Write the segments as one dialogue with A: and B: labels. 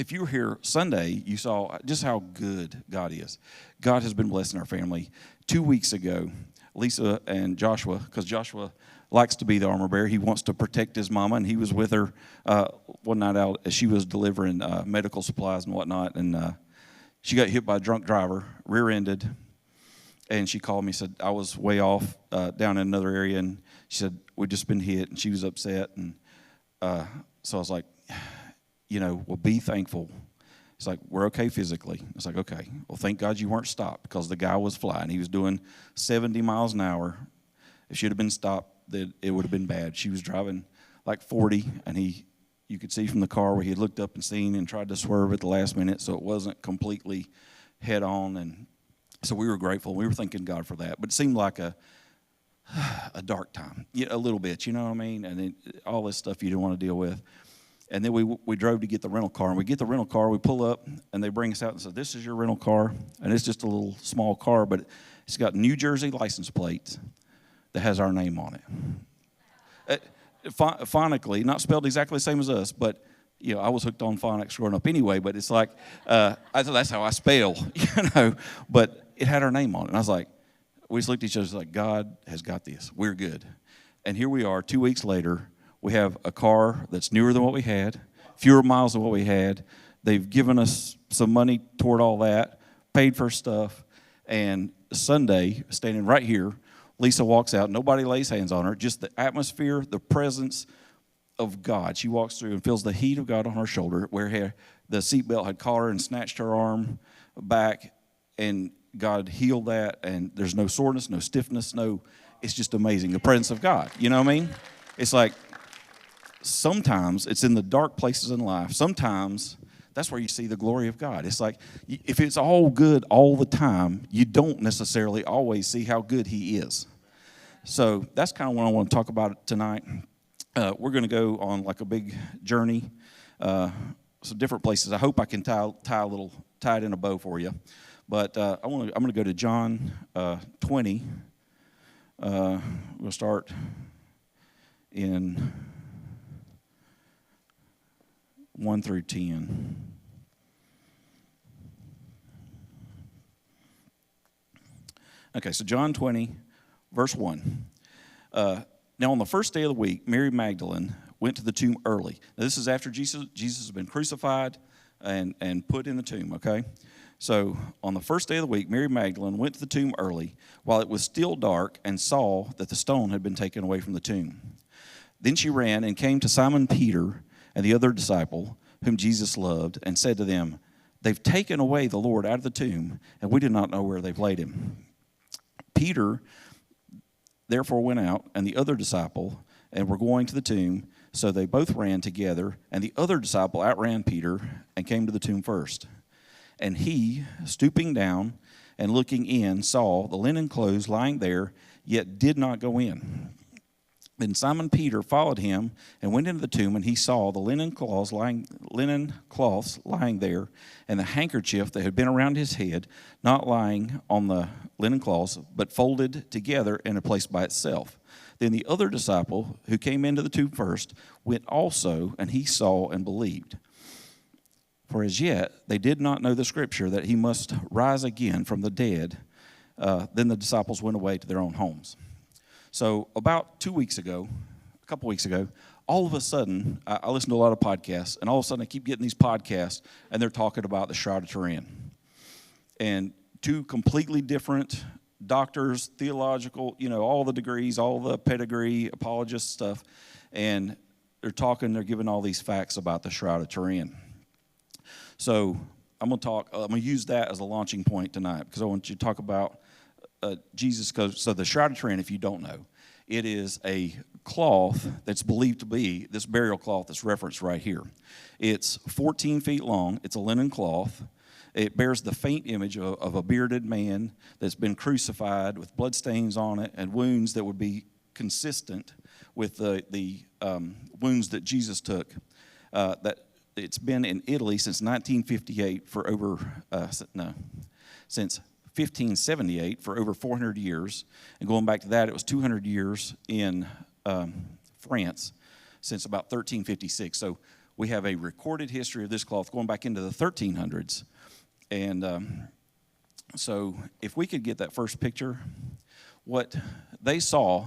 A: if you were here Sunday, you saw just how good God is. God has been blessing our family. 2 weeks ago, Lisa and Joshua, because Joshua likes to be the armor bearer. He wants to protect his mama, and he was with her one night out as she was delivering medical supplies and whatnot, and she got hit by a drunk driver, rear-ended, and she called me and said, I was way off down in another area, and she said, we'd just been hit, and she was upset, and so I was like, well, be thankful. It's like, we're okay physically. It's like, okay, well, thank God you weren't stopped, because the guy was flying. He was doing 70 miles an hour. If she had been stopped, then it would have been bad. She was driving like 40, and you could see from the car where he had looked up and seen and tried to swerve at the last minute, so it wasn't completely head on. And so we were grateful. We were thanking God for that. But it seemed like a dark time, a little bit, you know what I mean? And all this stuff you didn't want to deal with. And then we drove to get the rental car. And we get the rental car, we pull up, and they bring us out and say, this is your rental car. And it's just a little small car, but it's got New Jersey license plates that has our name on it. Phonically, not spelled exactly the same as us, but I was hooked on phonics growing up anyway. But it's like that's how I spell, But it had our name on it, and I was like, we just looked at each other like, God has got this. We're good. And here we are, 2 weeks later. We have a car that's newer than what we had, fewer miles than what we had. They've given us some money toward all that, paid for stuff, and Sunday, standing right here, Lisa walks out. Nobody lays hands on her. Just the atmosphere, the presence of God. She walks through and feels the heat of God on her shoulder, where the seatbelt had caught her and snatched her arm back, and God healed that, and there's no soreness, no stiffness, it's just amazing. The presence of God, you know what I mean? It's like sometimes it's in the dark places in life. Sometimes that's where you see the glory of God. It's like if it's all good all the time, you don't necessarily always see how good He is. So that's kind of what I want to talk about tonight. We're going to go on like a big journey, some different places. I hope I can tie it in a bow for you. But I'm going to go to John 20. We'll start in 1 through 10. Okay, so John 20, verse 1. Now on the first day of the week, Mary Magdalene went to the tomb early. Now, this is after Jesus has been crucified and put in the tomb, okay? So on the first day of the week, Mary Magdalene went to the tomb early while it was still dark and saw that the stone had been taken away from the tomb. Then she ran and came to Simon Peter and the other disciple whom Jesus loved and said to them, they've taken away the Lord out of the tomb, and we do not know where they've laid him. Peter therefore went out, and the other disciple, and were going to the tomb. So they both ran together, and the other disciple outran Peter and came to the tomb first. And he, stooping down and looking in, saw the linen clothes lying there, yet did not go in. Then Simon Peter followed him and went into the tomb, and he saw the linen cloths lying there, and the handkerchief that had been around his head, not lying on the linen cloths, but folded together in a place by itself. Then the other disciple, who came into the tomb first, went also, and he saw and believed. For as yet they did not know the scripture that he must rise again from the dead. Then the disciples went away to their own homes. So about 2 weeks ago, a couple weeks ago, all of a sudden, I listen to a lot of podcasts, and all of a sudden I keep getting these podcasts, and they're talking about the Shroud of Turin. And two completely different doctors, theological, all the degrees, all the pedigree, apologist stuff, and they're giving all these facts about the Shroud of Turin. So I'm going to use that as a launching point tonight, because I want you to talk about Jesus. So the Shroud of Turin, if you don't know, it is a cloth that's believed to be this burial cloth that's referenced right here. It's 14 feet long. It's a linen cloth. It bears the faint image of a bearded man that's been crucified with bloodstains on it and wounds that would be consistent with the wounds that Jesus took. That it's been in Italy since 1958 for over since 1578 for over 400 years, and going back to that, it was 200 years in France since about 1356. So we have a recorded history of this cloth going back into the 1300s. And so if we could get that first picture, what they saw,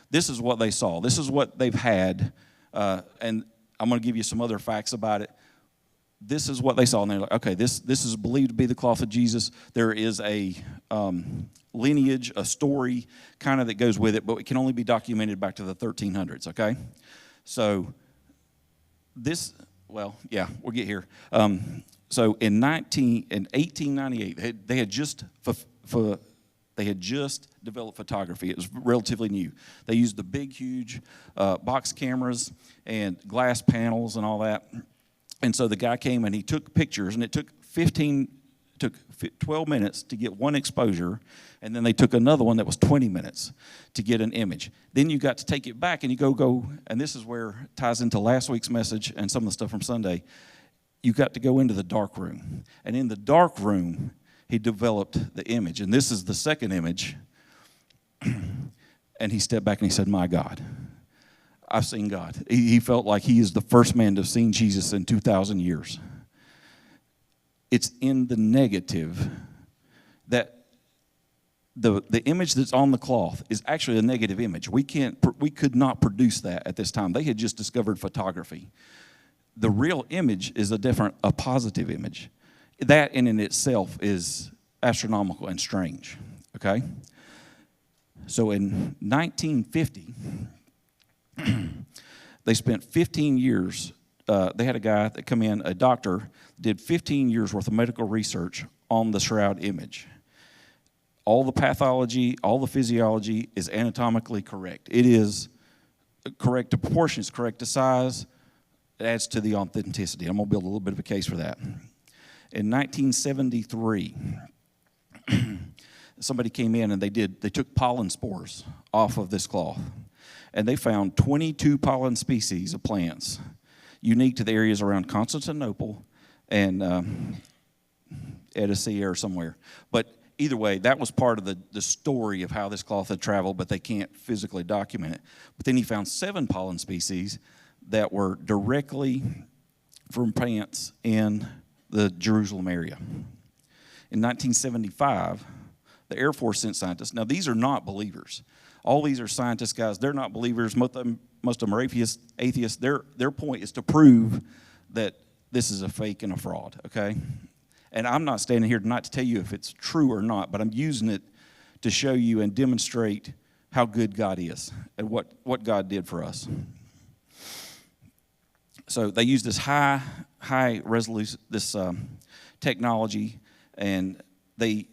A: this is what they saw. This is what they've had. And I'm going to give you some other facts about it. This is what they saw. And they're like, okay, this is believed to be the cloth of Jesus. There is a lineage, a story kind of that goes with it, but it can only be documented back to the 1300s, okay? So this, well, yeah, we'll get here. So in 1898, they had just developed photography. It was relatively new. They used the big, huge box cameras and glass panels and all that. And so the guy came and he took pictures, and it took 12 minutes to get one exposure, and then they took another one that was 20 minutes to get an image. Then you got to take it back and you go, and this is where it ties into last week's message and some of the stuff from Sunday. You got to go into the dark room. And in the dark room, he developed the image. And this is the second image. And he stepped back and he said, my God, I've seen God. He felt like he is the first man to have seen Jesus in 2,000 years. It's in the negative that the image that's on the cloth is actually a negative image. We could not produce that at this time. They had just discovered photography. The real image is a positive image. That in itself is astronomical and strange, okay? So in 1950, they spent 15 years. They had a guy that come in, a doctor, did 15 years worth of medical research on the shroud image. All the pathology, all the physiology is anatomically correct. It is correct to proportions, correct to size. It adds to the authenticity. I'm going to build a little bit of a case for that. In 1973, somebody came in and they took pollen spores off of this cloth. And they found 22 pollen species of plants unique to the areas around Constantinople and Edessa or somewhere. But either way, that was part of the story of how this cloth had traveled, but they can't physically document it. But then he found 7 pollen species that were directly from plants in the Jerusalem area. In 1975, the Air Force sent scientists. Now, these are not believers. All these are scientist guys. They're not believers. Most of them are atheists. Their point is to prove that this is a fake and a fraud, okay? And I'm not standing here tonight to tell you if it's true or not, but I'm using it to show you and demonstrate how good God is and what God did for us. So they used this high resolution, this technology, and they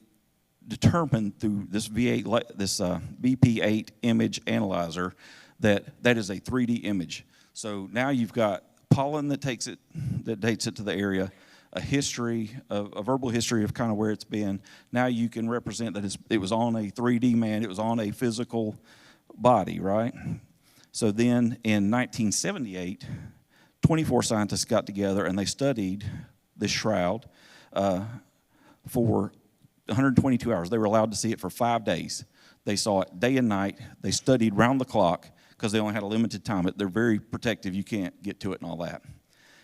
A: determined through this BP8 image analyzer that is a 3D image. So now you've got pollen that dates it to the area, a history, a verbal history of kind of where it's been. Now you can represent that it was on a 3D man, it was on a physical body, right? So then in 1978, 24 scientists got together and they studied this shroud for 122 hours. They were allowed to see it for 5 days. They saw it day and night. They studied round the clock because they only had a limited time. They're very protective. You can't get to it and all that.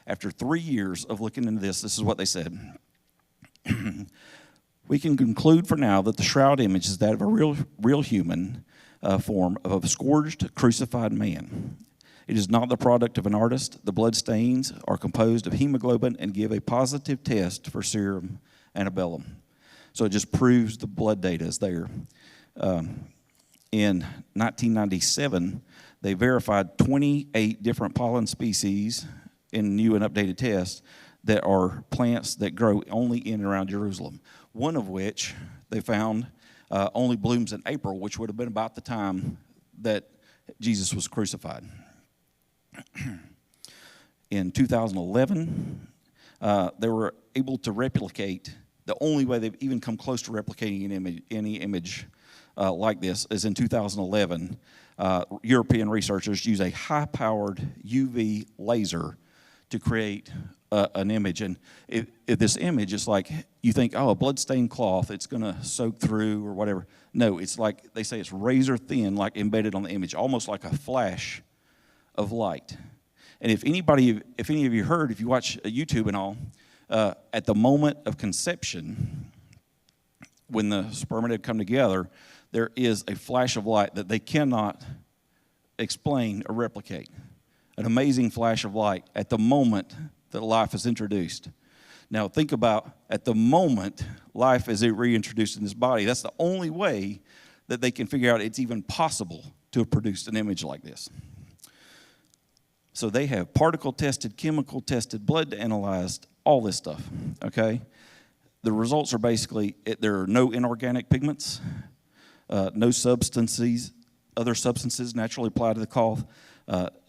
A: After 3 years of looking into this is what they said. We can conclude for now that the shroud image is that of a real human form of a scourged, crucified man. It is not the product of an artist. The blood stains are composed of hemoglobin and give a positive test for serum antibellum. So it just proves the blood data is there. In 1997, they verified 28 different pollen species in new and updated tests that are plants that grow only in and around Jerusalem. One of which they found only blooms in April, which would have been about the time that Jesus was crucified. In 2011, they were able to replicate. The only way they've even come close to replicating any image like this is in 2011. European researchers use a high-powered UV laser to create an image. And if this image is like, you think, oh, a blood-stained cloth, it's going to soak through or whatever. No, it's like, they say it's razor thin, like embedded on the image, almost like a flash of light. And if any of you heard, if you watch YouTube and all, at the moment of conception, when the sperm and egg come together, there is a flash of light that they cannot explain or replicate. An amazing flash of light at the moment that life is introduced. Now think about at the moment life is reintroduced in this body. That's the only way that they can figure out it's even possible to have produced an image like this. So they have particle tested, chemical tested, blood analyzed, all this stuff, okay? The results are basically, there are no inorganic pigments, no substances, other substances naturally applied to the cloth,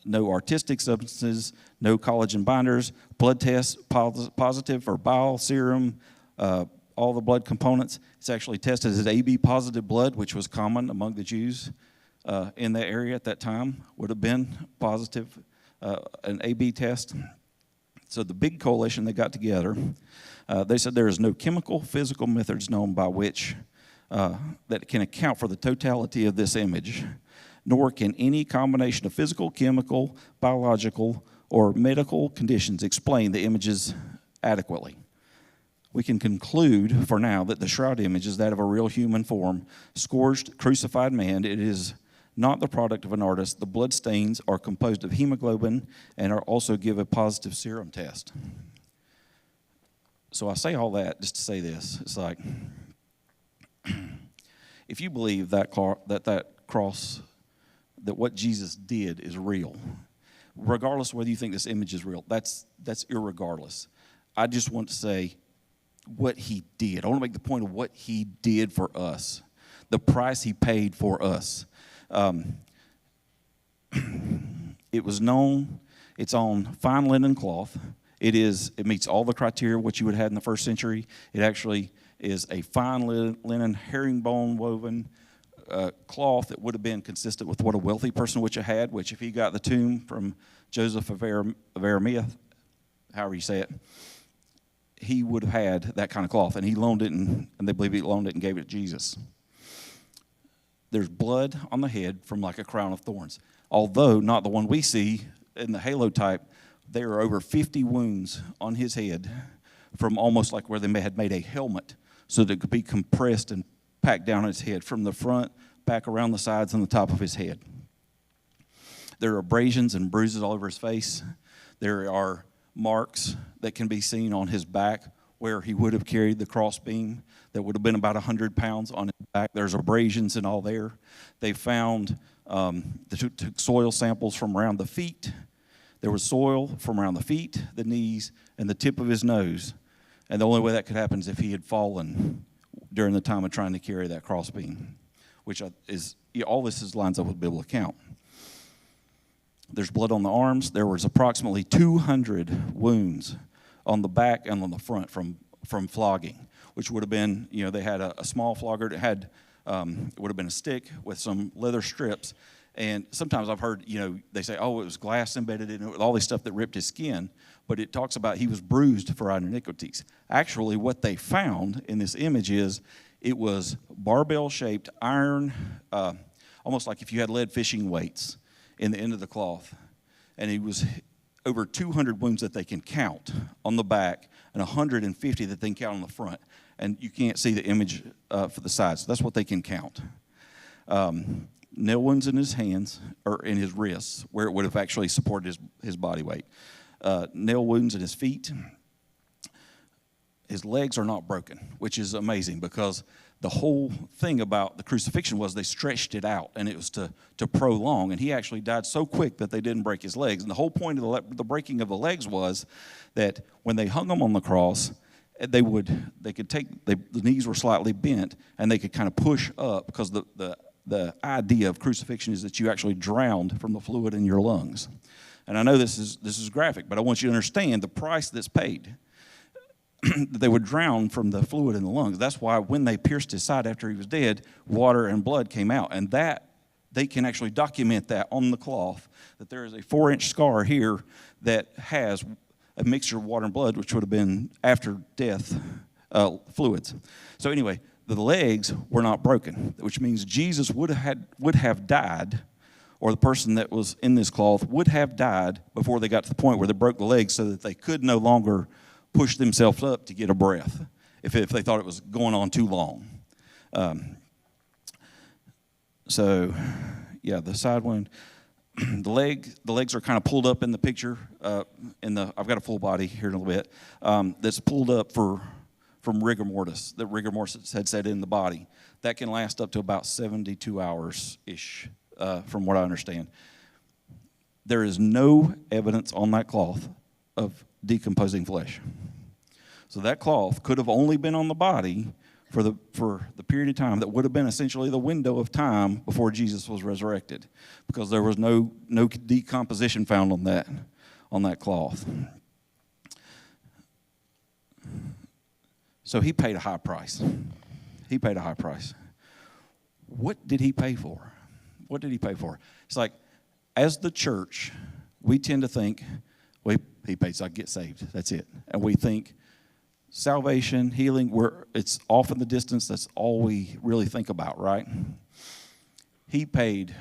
A: no artistic substances, no collagen binders, blood tests positive for bile, serum, all the blood components. It's actually tested as AB positive blood, which was common among the Jews in that area at that time, would have been positive, an AB test. So the big coalition, they got together. They said there is no chemical, physical methods known by which that can account for the totality of this image, nor can any combination of physical, chemical, biological, or medical conditions explain the images adequately. We can conclude for now that the shroud image is that of a real human form, scourged, crucified man. It is not the product of an artist. The blood stains are composed of hemoglobin and are also give a positive serum test. So I say all that just to say this. It's like, if you believe that cross, that what Jesus did is real, regardless of whether you think this image is real, that's irregardless. I just want to say what he did. I want to make the point of what he did for us, the price he paid for us. It was known, it's on fine linen cloth. It meets all the criteria what you would have had in the first century. It actually is a fine linen herringbone woven cloth that would have been consistent with what a wealthy person would have had, which if he got the tomb from Joseph of Arimathea, however you say it, he would have had that kind of cloth, and he loaned it, and they believe he loaned it and gave it to Jesus. There's blood on the head from like a crown of thorns, although not the one we see in the halo type. There are over 50 wounds on his head from almost like where they had made a helmet so that it could be compressed and packed down his head from the front, back around the sides, and the top of his head. There are abrasions and bruises all over his face. There are marks that can be seen on his back where he would have carried the crossbeam that would have been about 100 pounds on his back. There's abrasions and all there. They found took soil samples from around the feet. There was soil from around the feet, the knees, and the tip of his nose. And the only way that could happen is if he had fallen during the time of trying to carry that crossbeam, which is, all this lines up with biblical account. There's blood on the arms. There was approximately 200 wounds on the back and on the front from flogging, which would have been, they had a small flogger that had, it would have been a stick with some leather strips. And sometimes I've heard, they say, oh, it was glass embedded in it, with all this stuff that ripped his skin. But it talks about he was bruised for our iniquities. Actually, what they found in this image is it was barbell-shaped iron, almost like if you had lead fishing weights in the end of the cloth. And it was over 200 wounds that they can count on the back and 150 that they can count on the front. And you can't see the image for the sides. So that's what they can count. Nail wounds in his hands, or in his wrists, where it would have actually supported his body weight. Nail wounds in his feet. His legs are not broken, which is amazing because the whole thing about the crucifixion was they stretched it out, and it was to prolong, and he actually died so quick that they didn't break his legs. And the whole point of the breaking of the legs was that when they hung him on the cross, the knees were slightly bent, and they could kind of push up because the idea of crucifixion is that you actually drowned from the fluid in your lungs. And I know this is graphic, but I want you to understand the price that's paid. They would drown from the fluid in the lungs. That's why when they pierced his side after he was dead, water and blood came out. And that, they can actually document that on the cloth, that there is a 4-inch scar here that has a mixture of water and blood, which would have been after death fluids. So anyway, the legs were not broken, which means Jesus would have died or the person that was in this cloth would have died before they got to the point where they broke the legs so that they could no longer push themselves up to get a breath if they thought it was going on too long. So, yeah, the side wound. The legs are kind of pulled up in the picture. I've got a full body here in a little bit that's pulled up from rigor mortis. The rigor mortis had set in the body. That can last up to about 72 hours-ish, from what I understand. There is no evidence on that cloth of decomposing flesh. So that cloth could have only been on the body for the period of time that would have been essentially the window of time before Jesus was resurrected, because there was no decomposition found on that cloth. So he paid a high price. He paid a high price. What did he pay for? What did he pay for? It's like, as the church, we tend to think, well, he paid so I get saved. That's it. And we think salvation, healing, it's off in the distance. That's all we really think about, right? He paid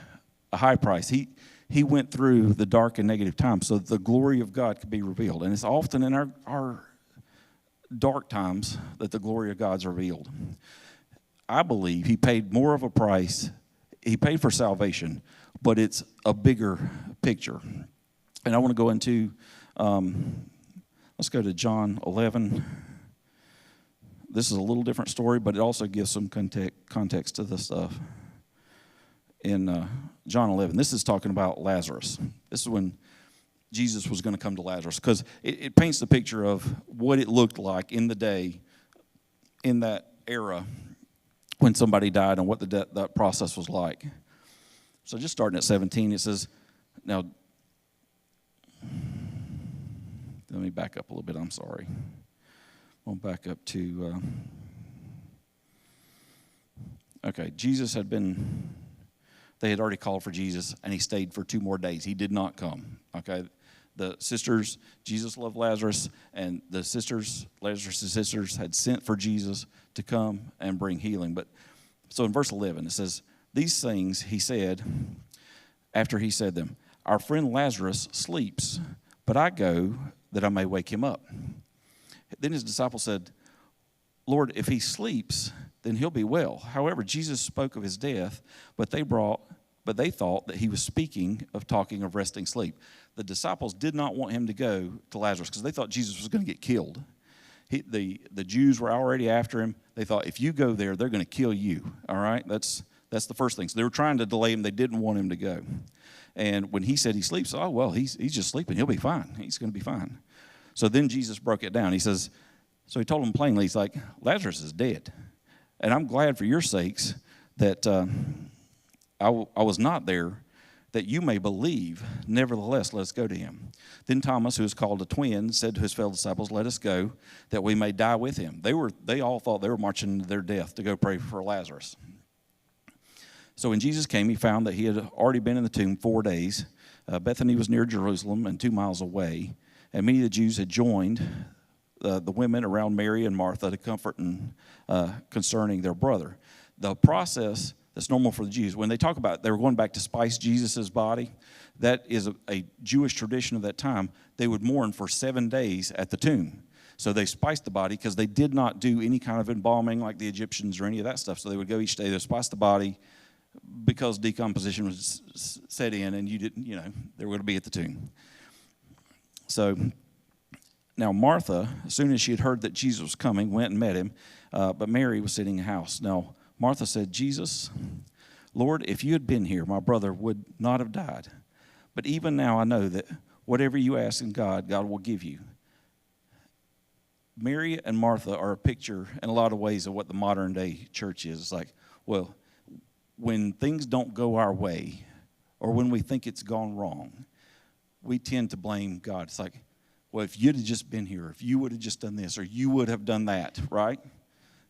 A: a high price. He went through the dark and negative times so that the glory of God could be revealed. And it's often in our dark times that the glory of God's revealed. I believe he paid more of a price. He paid for salvation, but it's a bigger picture. And I want to go into, let's go to John 11. This is a little different story, but it also gives some context to this stuff. In John 11, this is talking about Lazarus. This is when Jesus was going to come to Lazarus, because it paints the picture of what it looked like in the day, in that era, when somebody died and what that process was like. So just starting at 17, it says, now, let me back up a little bit, I'm sorry. I'll back up to, they had already called for Jesus, and he stayed for 2 more days. He did not come, okay? The sisters, Jesus loved Lazarus, and Lazarus' sisters had sent for Jesus to come and bring healing. But so in verse 11, it says, these things he said after he said them. Our friend Lazarus sleeps, but I go that I may wake him up. Then his disciples said, Lord, if he sleeps, then he'll be well. However, Jesus spoke of his death, but they thought that he was talking of resting sleep. The disciples did not want him to go to Lazarus because they thought Jesus was going to get killed. The Jews were already after him. They thought, if you go there, they're going to kill you. All right? That's the first thing. So they were trying to delay him. They didn't want him to go. And when he said he sleeps, oh, well, he's just sleeping. He'll be fine. He's going to be fine. So then Jesus broke it down. He says, so he told them plainly, he's like, Lazarus is dead. And I'm glad for your sakes that I was not there, that you may believe. Nevertheless, let us go to him. Then Thomas, who is called a twin, said to his fellow disciples, let us go, that we may die with him. They all thought they were marching to their death to go pray for Lazarus. So when Jesus came, he found that he had already been in the tomb 4 days. Bethany was near Jerusalem and 2 miles away. And many of the Jews had joined the women around Mary and Martha to comfort and concerning their brother. The process that's normal for the Jews, when they talk about they were going back to spice Jesus' body, that is a Jewish tradition of that time. They would mourn for 7 days at the tomb. So they spiced the body because they did not do any kind of embalming like the Egyptians or any of that stuff. So they would go each day, they would spice the body because decomposition was set in and they were going to be at the tomb. So now Martha, as soon as she had heard that Jesus was coming, went and met him, but Mary was sitting in the house. Now Martha said, Jesus, Lord, if you had been here, my brother would not have died. But even now I know that whatever you ask in God, God will give you. Mary and Martha are a picture in a lot of ways of what the modern day church is. It's like, well, when things don't go our way or when we think it's gone wrong, we tend to blame God. It's like, well, if you'd have just been here, if you would have just done this, or you would have done that, right?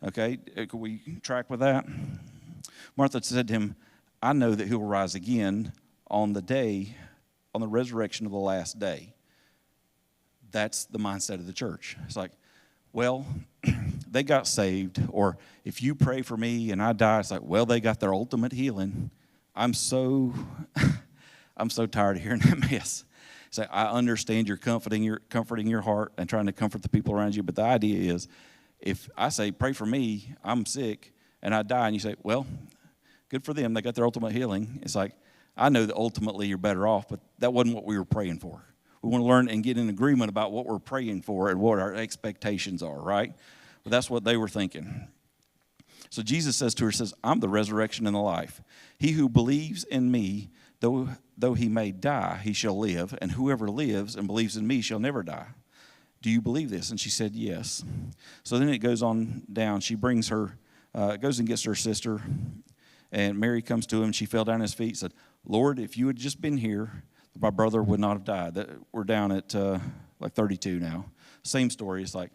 A: Okay, could we track with that? Martha said to him, I know that he will rise again on the resurrection of the last day. That's the mindset of the church. It's like, well, they got saved, or if you pray for me and I die, it's like, well, they got their ultimate healing. I'm so I'm so tired of hearing that mess. Say, I understand you're comforting your heart and trying to comfort the people around you, but the idea is, if I say, pray for me, I'm sick, and I die, and you say, well, good for them, they got their ultimate healing. It's like, I know that ultimately you're better off, but that wasn't what we were praying for. We want to learn and get in agreement about what we're praying for and what our expectations are, right? But that's what they were thinking. So Jesus says to her, says, I'm the resurrection and the life. He who believes in me, though he may die, he shall live, and whoever lives and believes in me shall never die. Do you believe this? And she said, yes. So then it goes on down. She brings her, goes and gets her sister, and Mary comes to him. She fell down at his feet and said, Lord, if you had just been here, my brother would not have died. We're down at like 32 now. Same story. It's like,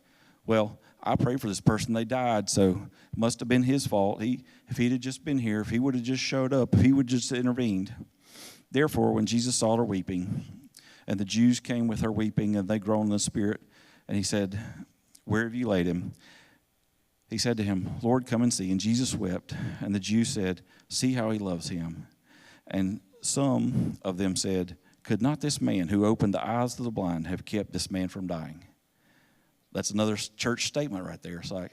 A: well, I prayed for this person. They died, so it must have been his fault. If he'd have just been here, if he would have just showed up, if he would have just intervened. Therefore, when Jesus saw her weeping, and the Jews came with her weeping, and they groaned in the spirit, and he said, where have you laid him? He said to him, Lord, come and see. And Jesus wept, and the Jews said, see how he loves him. And some of them said, could not this man who opened the eyes of the blind have kept this man from dying? That's another church statement right there. It's like,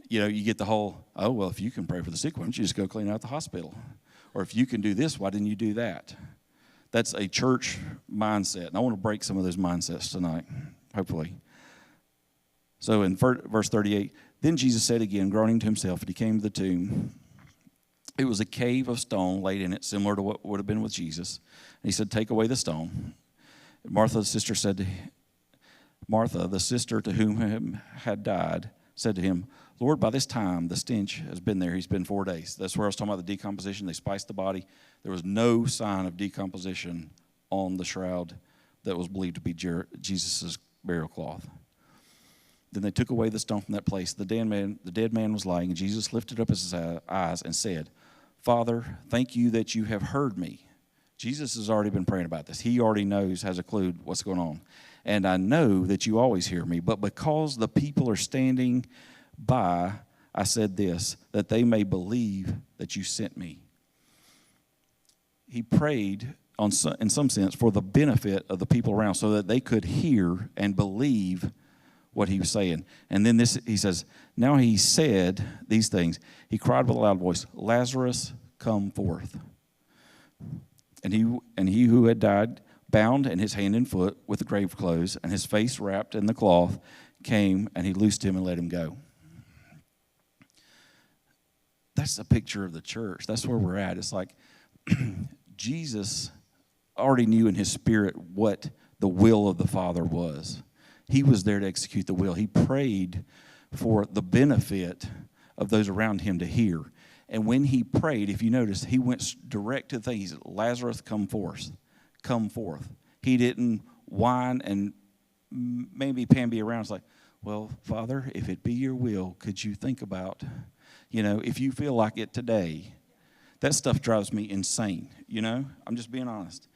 A: you get the whole, oh, well, if you can pray for the sick, why don't you just go clean out the hospital? Or if you can do this, why didn't you do that? That's a church mindset. And I want to break some of those mindsets tonight, hopefully. So in verse 38, then Jesus said again, groaning to himself, and he came to the tomb. It was a cave of stone laid in it, similar to what would have been with Jesus. And he said, take away the stone. Martha, the sister to whom he had died, said to him, Lord, by this time the stench has been there. He's been 4 days. That's where I was talking about the decomposition. They spiced the body. There was no sign of decomposition on the shroud that was believed to be Jesus' burial cloth. Then they took away the stone from that place. The dead man was lying, and Jesus lifted up his eyes and said, Father, thank you that you have heard me. Jesus has already been praying about this. He already knows, has a clue what's going on. And I know that you always hear me, but because the people are standing by, I said this, that they may believe that you sent me. He prayed in some sense for the benefit of the people around so that they could hear and believe what he was saying. And then he says, now he said these things. He cried with a loud voice, Lazarus, come forth. And he who had died, bound in his hand and foot with the grave clothes, and his face wrapped in the cloth, came, and he loosed him and let him go. That's a picture of the church. That's where we're at. It's like Jesus already knew in his spirit what the will of the Father was. He was there to execute the will. He prayed for the benefit of those around him to hear. And when he prayed, if you notice, he went direct to the thing. He said, Lazarus, come forth. Come forth. He didn't whine and maybe Pamby around. It's like, well, Father, if it be your will, could you think about, if you feel like it today. That stuff drives me insane, I'm just being honest.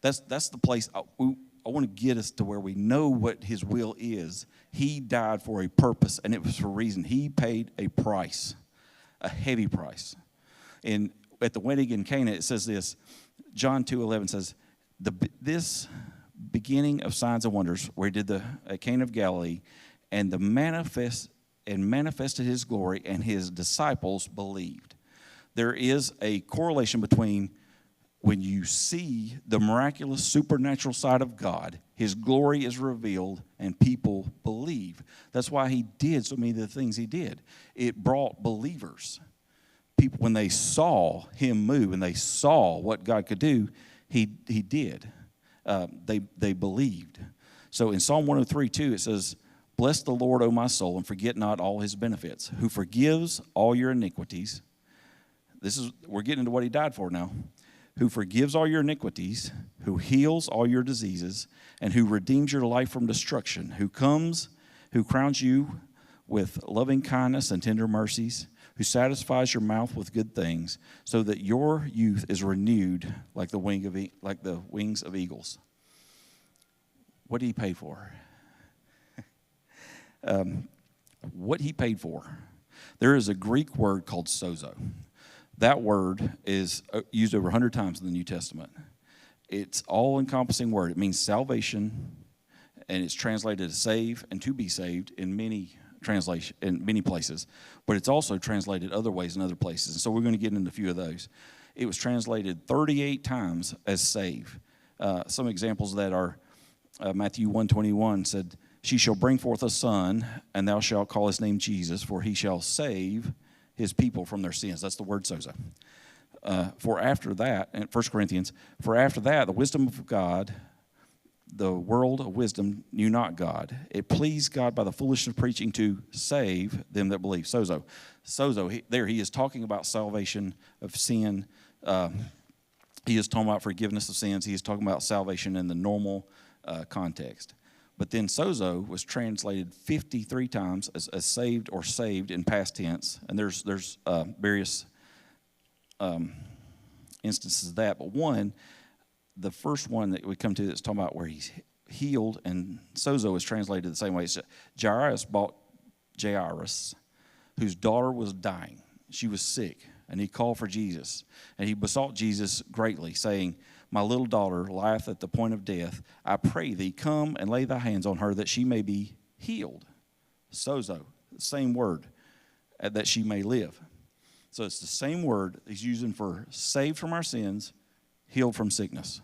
A: That's the place I want to get us to where we know what his will is. He died for a purpose, and it was for a reason. He paid a price, a heavy price. And at the wedding in Cana, it says this, John 2:11 says, this beginning of signs and wonders where he did at Cana of Galilee, and manifested his glory, and his disciples believed. There is a correlation between when you see the miraculous supernatural side of God, his glory is revealed and people believe. That's why he did so many of the things he did. It brought believers. People, when they saw him move and they saw what God could do, he did. They believed. So in Psalm 103:2, it says, bless the Lord, O my soul, and forget not all his benefits, who forgives all your iniquities. We're getting into what he died for now. Who forgives all your iniquities, who heals all your diseases, and who redeems your life from destruction, who crowns you with loving kindness and tender mercies, who satisfies your mouth with good things, so that your youth is renewed like the wings of eagles. What did he pay for? What he paid for. There is a Greek word called sozo. That word is used over 100 times in the New Testament. It's all-encompassing word. It means salvation, and it's translated to save and to be saved in many places. But it's also translated other ways in other places. And so we're going to get into a few of those. It was translated 38 times as save. Some examples of that are Matthew 1:21 said, "She shall bring forth a son, and thou shalt call his name Jesus, for he shall save his people from their sins." That's the word sozo. For after that, in 1 Corinthians, for after that, the wisdom of God, the world of wisdom knew not God. It pleased God by the foolishness of preaching to save them that believe. Sozo. There he is talking about salvation of sin. He is talking about forgiveness of sins. He is talking about salvation in the normal context. But then sozo was translated 53 times as saved or saved in past tense. And there's various instances of that. But the first one that we come to that's talking about where he's healed, and sozo is translated the same way. It's Jairus bought Jairus, whose daughter was dying. She was sick, and he called for Jesus. And he besought Jesus greatly, saying, "My little daughter lieth at the point of death. I pray thee, come and lay thy hands on her, that she may be healed." Sozo, the same word, that she may live. So it's the same word he's using for saved from our sins, healed from sickness.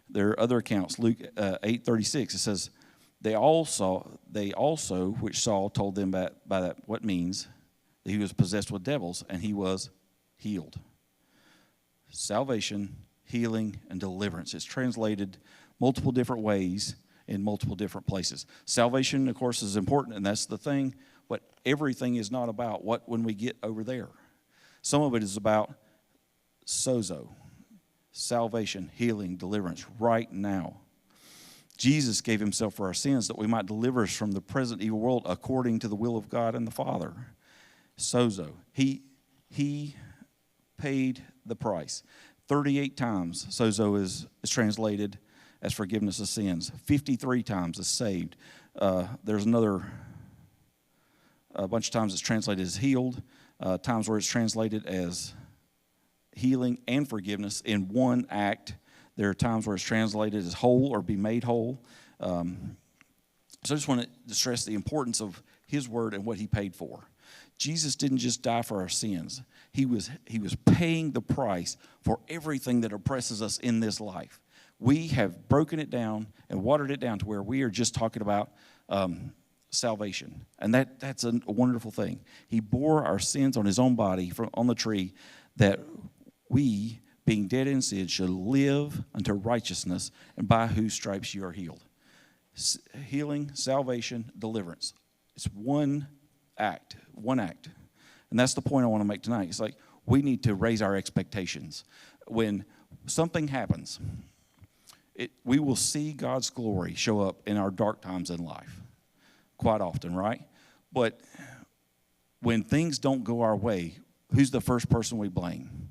A: There are other accounts. Luke 8:36, it says, they also which saw told them by that what means that he was possessed with devils, and he was healed. Salvation, healing, and deliverance. It's translated multiple different ways in multiple different places. Salvation, of course, is important, and that's the thing, but everything is not about when we get over there. Some of it is about sozo, salvation, healing, deliverance, right now. Jesus gave himself for our sins that we might deliver us from the present evil world according to the will of God and the Father. Sozo. He paid the price. 38 times sozo is translated as forgiveness of sins. 53 times as saved. There's a bunch of times it's translated as healed. Times where it's translated as healing and forgiveness in one act. There are times where it's translated as whole or be made whole. So I just want to stress the importance of his word and what he paid for. Jesus didn't just die for our sins. He was paying the price for everything that oppresses us in this life. We have broken it down and watered it down to where we are just talking about salvation. And that's a wonderful thing. He bore our sins on his own body on the tree, that we, being dead in sin, should live unto righteousness, and by whose stripes you are healed. Healing, salvation, deliverance. It's one act. And that's the point I want to make tonight. It's like we need to raise our expectations. When something happens, we will see God's glory show up in our dark times in life quite often, right? But when things don't go our way, who's the first person we blame?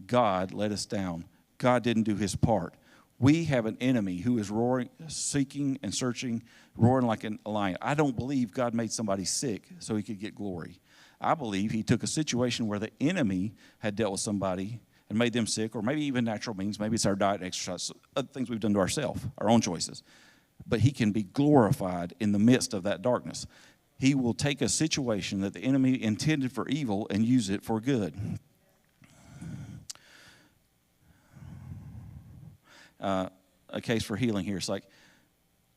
A: God let us down. God didn't do his part. We have an enemy who is roaring, seeking and searching, roaring like a lion. I don't believe God made somebody sick so he could get glory. I believe he took a situation where the enemy had dealt with somebody and made them sick, or maybe even natural means. Maybe it's our diet and exercise, other things we've done to ourselves, our own choices. But he can be glorified in the midst of that darkness. He will take a situation that the enemy intended for evil and use it for good. A case for healing here. It's like,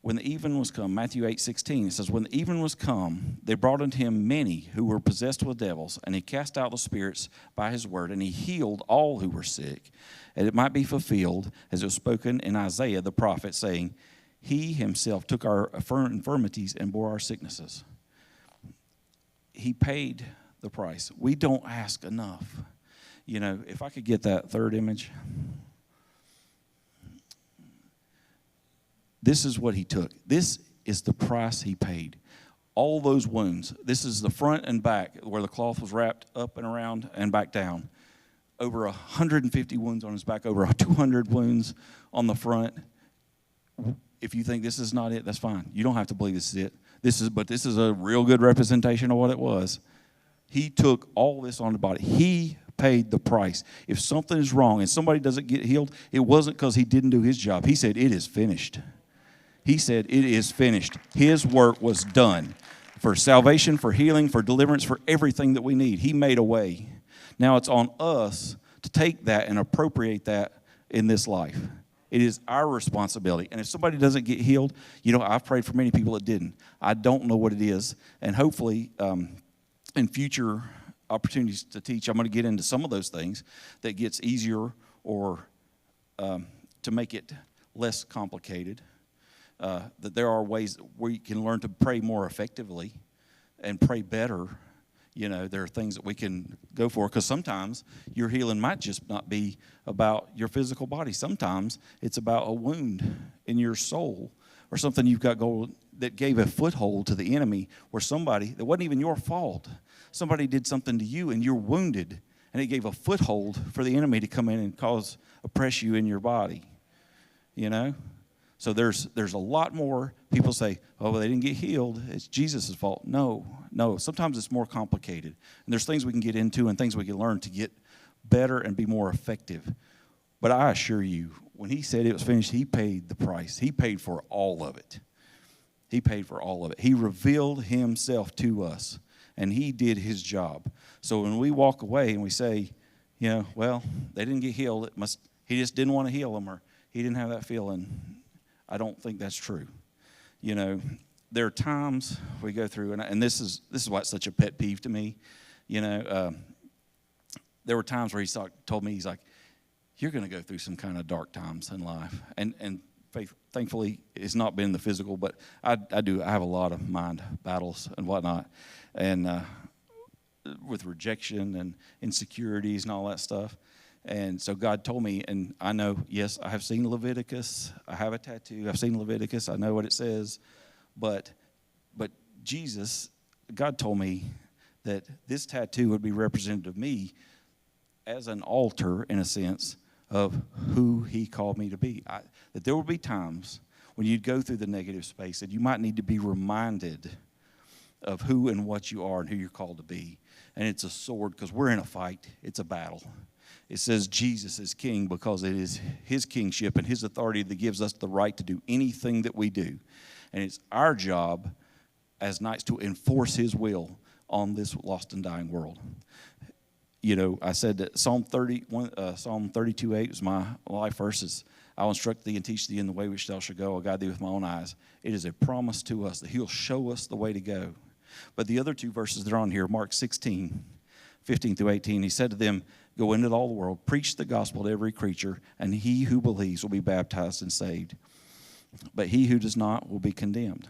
A: when the even was come, Matthew 8:16, it says, when the even was come, they brought unto him many who were possessed with devils, and he cast out the spirits by his word, and he healed all who were sick. And it might be fulfilled, as it was spoken in Isaiah the prophet, saying, he himself took our infirmities and bore our sicknesses. He paid the price. We don't ask enough. You know, if I could get that third image. This is what he took. This is the price he paid. All those wounds. This is the front and back where the cloth was wrapped up and around and back down. Over 150 wounds on his back, over 200 wounds on the front. If you think this is not it, that's fine. You don't have to believe this is it. But this is a real good representation of what it was. He took all this on the body. He paid the price. If something is wrong and somebody doesn't get healed, it wasn't because he didn't do his job. He said, it is finished. He said, it is finished. His work was done for salvation, for healing, for deliverance, for everything that we need. He made a way. Now it's on us to take that and appropriate that in this life. It is our responsibility. And if somebody doesn't get healed, I've prayed for many people that didn't. I don't know what it is. And hopefully in future opportunities to teach, I'm going to get into some of those things that gets easier or to make it less complicated. That there are ways where you can learn to pray more effectively and pray better. There are things that we can go for, because sometimes your healing might just not be about your physical body. Sometimes it's about a wound in your soul or something you've got going that gave a foothold to the enemy, where somebody, that wasn't even your fault, somebody did something to you and you're wounded, and it gave a foothold for the enemy to come in and oppress you in your body. So there's a lot more. People say, oh, well, they didn't get healed, it's Jesus' fault. No. Sometimes it's more complicated. And there's things we can get into and things we can learn to get better and be more effective. But I assure you, when he said it was finished, he paid the price. He paid for all of it. He paid for all of it. He revealed himself to us, and he did his job. So when we walk away and we say, well, they didn't get healed, he just didn't want to heal them, or he didn't have that feeling, I don't think that's true. There are times we go through, and this is why it's such a pet peeve to me. There were times where he told me, he's like, you're going to go through some kind of dark times in life. And thankfully, it's not been the physical, but I have a lot of mind battles and whatnot, and with rejection and insecurities and all that stuff. And so God told me, and I know, yes, I have seen Leviticus. I have a tattoo. I've seen Leviticus. I know what it says. But God told me that this tattoo would be representative of me as an altar, in a sense, of who he called me to be. That there will be times when you'd go through the negative space that you might need to be reminded of who and what you are and who you're called to be. And it's a sword, because we're in a fight. It's a battle. It says Jesus is king because it is his kingship and his authority that gives us the right to do anything that we do. And it's our job as knights to enforce his will on this lost and dying world. I said that Psalm 32:8 is my life verses. I'll instruct thee and teach thee in the way which thou shalt go. I'll guide thee with my own eyes. It is a promise to us that he'll show us the way to go. But the other two verses that are on here, Mark 16:15-18, he said to them, go into all the world, preach the gospel to every creature, and he who believes will be baptized and saved. But he who does not will be condemned.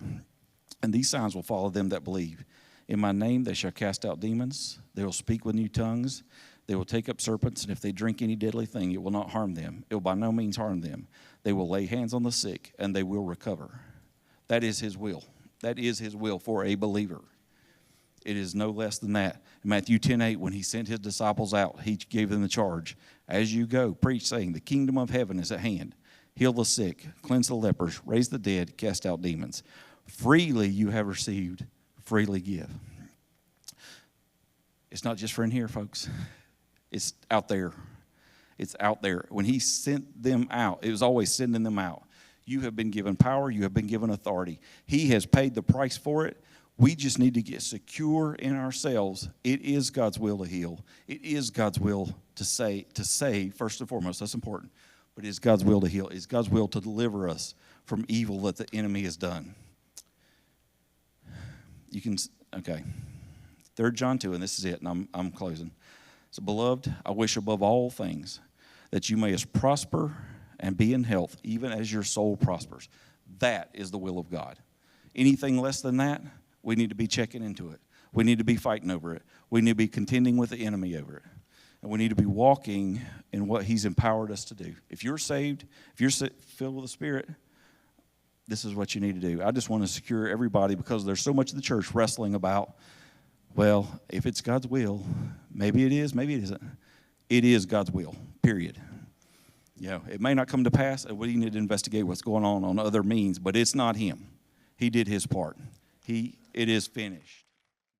A: And these signs will follow them that believe. In my name they shall cast out demons. They will speak with new tongues. They will take up serpents, and if they drink any deadly thing, it will not harm them. It will by no means harm them. They will lay hands on the sick, and they will recover. That is his will. That is his will for a believer. It is no less than that. In Matthew 10:8, when he sent his disciples out, he gave them the charge. As you go, preach, saying, the kingdom of heaven is at hand. Heal the sick, cleanse the lepers, raise the dead, cast out demons. Freely you have received, freely give. It's not just for in here, folks. It's out there. It's out there. When he sent them out, it was always sending them out. You have been given power. You have been given authority. He has paid the price for it. We just need to get secure in ourselves. It is God's will to heal. It is God's will to save, first and foremost. That's important. But it is God's will to heal. It is God's will to deliver us from evil that the enemy has done. Okay. 3 John 2, and this is it, and I'm closing. So, beloved, I wish above all things that you may prosper and be in health, even as your soul prospers. That is the will of God. Anything less than that, we need to be checking into it. We need to be fighting over it. We need to be contending with the enemy over it. And we need to be walking in what he's empowered us to do. If you're saved, if you're filled with the Spirit, this is what you need to do. I just want to secure everybody, because there's so much of the church wrestling about, well, if it's God's will, maybe it is, maybe it isn't. It is God's will, period. It may not come to pass, and we need to investigate what's going on other means, but it's not him. He did his part. It is finished.